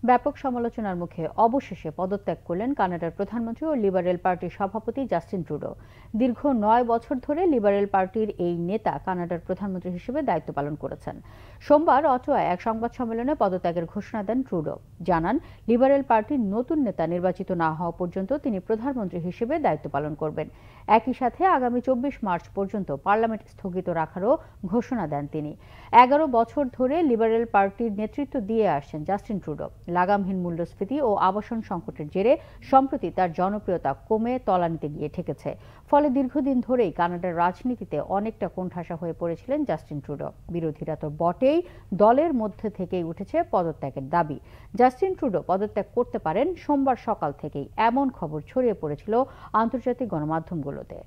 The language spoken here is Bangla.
ব্যাপক সমালোচনার মুখে অবশেষে পদত্যাগ করলেন কানাডার প্রধানমন্ত্রী ও লিবারেল পার্টির সভাপতি জাস্টিন ট্রুডো। দীর্ঘ ৯ বছর ধরে লিবারেল পার্টির এই নেতা কানাডার প্রধানমন্ত্রী হিসেবে দায়িত্ব পালন করেছেন। সোমবার অটোয়ায় এক সংবাদ সম্মেলনে পদত্যাগের ঘোষণা দেন ট্রুডো। জানান, লিবারেল পার্টির নতুন নেতা নির্বাচিত না হওয়া পর্যন্ত তিনি প্রধানমন্ত্রী হিসেবে দায়িত্ব পালন করবেন। একই সাথে আগামী ২৪ মার্চ পর্যন্ত পার্লামেন্ট স্থগিত রাখারও ঘোষণা দেন তিনি। ১১ বছর ধরে লিবারেল পার্টির নেতৃত্ব দিয়ে আসছেন জাস্টিন ট্রুডো। লাগামহীন মূল্যস্ফীতি ও আবাসন সংকটের জেরে সম্প্রতি তার জনপ্রিয়তা কমে তলানিতে গিয়ে ঠেকেছে। ফলে দীর্ঘদিন ধরেই কানাডার রাজনীতিতে অনেকটা কোণঠাসা হয়ে পড়েছিলেন জাস্টিন ট্রুডো। বিরোধীরা তো বটেই, দলের মধ্যে থেকেই উঠেছে পদত্যাগের দাবি। জাস্টিন ট্রুডো পদত্যাগ করতে পারেন সোমবার সকাল থেকেই, এমন খবর ছড়িয়ে পড়েছিল আন্তর্জাতিক গণমাধ্যমগুলোতে।